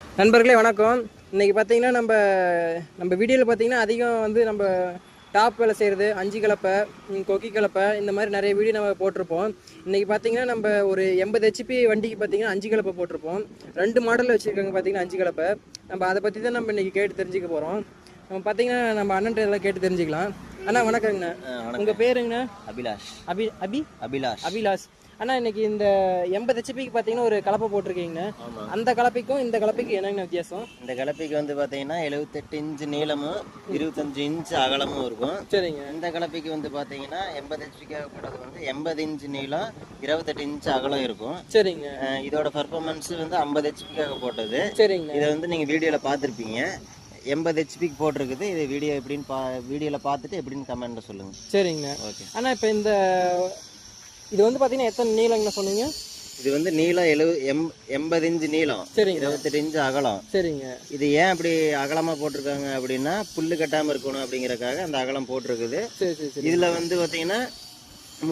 நண்பர்களே வணக்கம். இன்றைக்கி பார்த்தீங்கன்னா நம்ம வீடியோவில் பார்த்தீங்கன்னா அதிகம் வந்து நம்ம டாப் வேலை செய்கிறது, அஞ்சு கலப்பை, கொக்கி கலப்பை, இந்த மாதிரி நிறைய வீடியோ நம்ம போட்டிருப்போம். இன்றைக்கி பார்த்தீங்கன்னா நம்ம ஒரு 80 ஹெச்பி வண்டிக்கு பார்த்தீங்கன்னா அஞ்சு கலப்பை போட்டிருப்போம். 2 மாடலில் வச்சுருக்காங்க பார்த்தீங்கன்னா அஞ்சு கலப்பை. நம்ம அதை பற்றி தான் நம்ம இன்றைக்கி கேட்டு தெரிஞ்சுக்க போகிறோம். நம்ம பார்த்தீங்கன்னா நம்ம அண்ணன் எல்லாம் கேட்டு தெரிஞ்சுக்கலாம். அண்ணா வணக்கங்கண்ணா. உங்கள் பேருங்கண்ணா? அபிலாஷ். அபிலாஷ். அண்ணா, இன்னைக்கு இந்த 80 ஹெச்பிக்கு பார்த்தீங்கன்னா ஒரு கலப்பை போட்டிருக்கீங்கண்ணா. அந்த கலப்பைக்கும் இந்த கலப்பைக்கும் என்னங்கண்ணா வித்தியாசம்? இந்த கலப்பைக்கு வந்து பார்த்தீங்கன்னா 78 இன்ச்சு நீளமும் 25 இன்ச்சு அகலமும் இருக்கும். சரிங்க. இந்த கலப்பைக்கு வந்து பார்த்தீங்கன்னா 80 ஹெச்பிக்காக போட்டது வந்து 80 இன்ச்சு நீளம் 28 இன்ச்சு அகலம் இருக்கும். சரிங்க. இதோட பர்ஃபார்மன்ஸ் வந்து 50 ஹெச்பிக்காக போட்டது. சரிங்க. இதை வந்து நீங்கள் வீடியோவில் பார்த்துருப்பீங்க. 80 ஹெச்பிக்கு போட்டிருக்குது. இது வீடியோ எப்படின்னு வீடியோவில் பார்த்துட்டு எப்படின்னு கமெண்ட்டில் சொல்லுங்கள். சரிங்க. ஓகே அண்ணா, இப்போ இது வந்து பார்த்தீங்கன்னா எத்தனை நீளங்கண்ணா சொன்னீங்க? இது வந்து நீளம் 80 இன்ச்சு நீளம், 28 இன்ச்சு அகலம். சரிங்க. இது ஏன் அப்படி அகலமாக போட்டிருக்காங்க அப்படின்னா புல்லு கட்டாமல் இருக்கணும் அப்படிங்கிறக்காக அந்த அகலம் போட்டிருக்குது. இதில் வந்து பார்த்தீங்கன்னா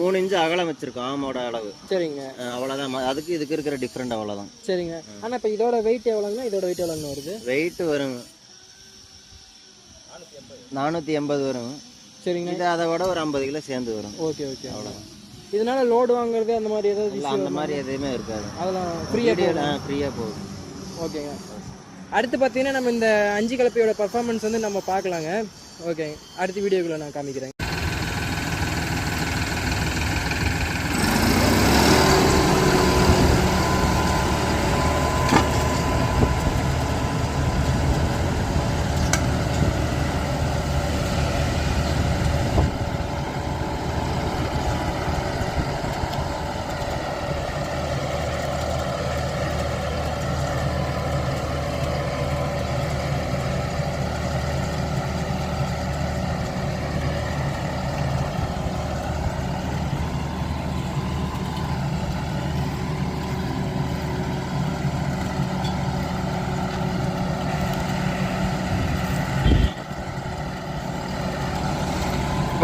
3 இன்ச்சு அகலம் வச்சிருக்கோம் ஆமோட அளவு. சரிங்க. அவ்வளோதான், அதுக்கு இதுக்கு இருக்கிற டிஃப்ரெண்ட் அவ்வளோதான். சரிங்க. ஆனால் இப்போ இதோட வெயிட் எவ்வளோங்க? இதோட வெயிட் எவ்வளோங்க வருது? வெயிட் வரும் 480 வரும். சரிங்க. இது அதை விட ஒரு 50 கிலோ சேர்ந்து வரும். ஓகே ஓகே, அவ்வளோதான். இதனால லோடு வாங்குறது அந்த மாதிரி ஏதாவது? அந்த மாதிரி எதுவுமே இருக்காது, அதெல்லாம் ஃப்ரீயாக போகும். ஓகேங்க. அடுத்து பார்த்தீங்கன்னா நம்ம இந்த அஞ்சு கலப்பையோட பர்ஃபார்மன்ஸ் வந்து நம்ம பார்க்கலாங்க. ஓகேங்க, அடுத்த வீடியோக்குள்ளே நான் காமிக்கிறேன்.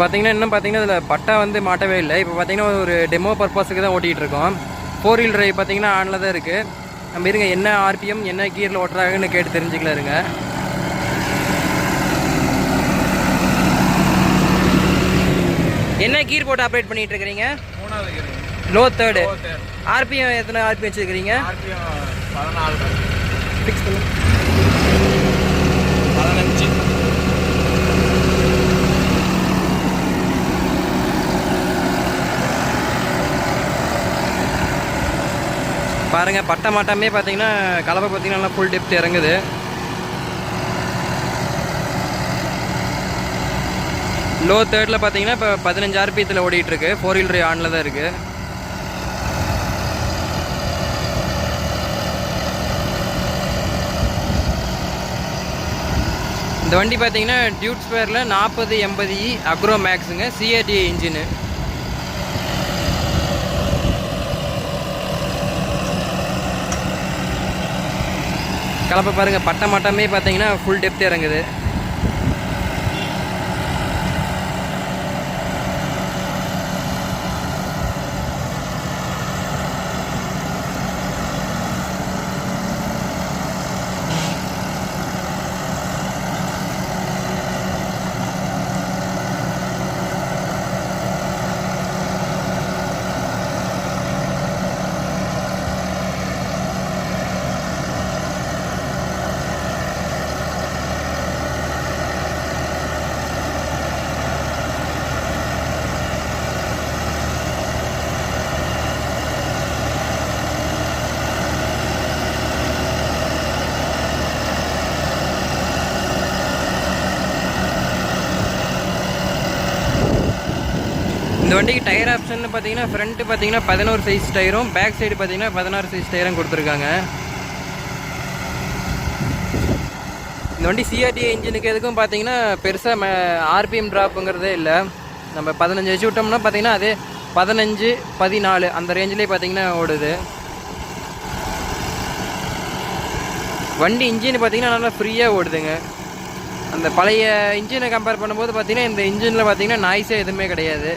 பார்த்தீங்கன்னா இன்னும் பார்த்தீங்கன்னா இதில் பட்டா வந்து மாட்டவே இல்லை. இப்போ பார்த்தீங்கன்னா ஒரு டெமோ பர்பஸுக்கு தான் ஓட்டிகிட்டு இருக்கோம். 4 வீல் டிரைவ் பார்த்தீங்கன்னா ஆனில் தான் இருக்குது. நம்ம இருங்க என்ன ஆர்பிஎம் என்ன கீரில் ஓட்டுறாங்கன்னு கேட்டு தெரிஞ்சுக்கலாம் இருங்க. என்ன கீர் போட்டு ஆப்ரேட் பண்ணிகிட்டு இருக்கிறீங்க? 3வது கீர், லோ தேர்டு. ஆர்பிஎம் எத்தனை ஆர்பிஎம் வச்சுருக்கிறீங்க? 14 ஃபிக்ஸ் பண்ணு. 15. பாருங்கள், பட்டை மாட்டாமே பார்த்தீங்கன்னா கலப்பை பார்த்தீங்கன்னா நல்லா ஃபுல் டெப்த் இறங்குது. லோ தேர்டில் பார்த்தீங்கன்னா இப்போ 15 ஆர்பிஎத்தில் ஓடிட்டுருக்கு. 4 வீல் டிரைவ் ஆனில் தான் இருக்குது. இந்த வண்டி பார்த்தீங்கன்னா டியூட் ஸ்பேரில் 4080 அக்ரோ மேக்ஸுங்க, சிஆர்டிஏ இன்ஜினு. கலப்பை பாருங்கள், பட்டை மாட்டாமே பார்த்தீங்கன்னா ஃபுல் டெப்த் இறங்குது. இந்த வண்டிக்கு டயர் ஆப்ஷன் பார்த்தீங்கன்னா ஃப்ரண்ட்டு பார்த்தீங்கன்னா 11 சைஸ் டயரும், பேக் சைடு பார்த்தீங்கன்னா 16 சைஸ் டயரும் கொடுத்துருக்காங்க. இந்த வண்டி சிஆர்டிஏ இன்ஜினுக்கு எதுக்கும் பார்த்தீங்கன்னா பெருசாக ஆர்பிஎம் ட்ராப்புங்கிறதே இல்லை. நம்ம 15 வச்சு விட்டோம்னா பார்த்தீங்கன்னா அதே 15 14 அந்த ரேஞ்சிலே பார்த்தீங்கன்னா ஓடுது. வண்டி இன்ஜின் பார்த்தீங்கன்னா நல்லா ஃப்ரீயாக ஓடுதுங்க. அந்த பழைய இன்ஜினை கம்பேர் பண்ணும்போது பார்த்தீங்கன்னா இந்த இன்ஜினில் பார்த்தீங்கன்னா நாய்ஸே எதுவுமே கிடையாது.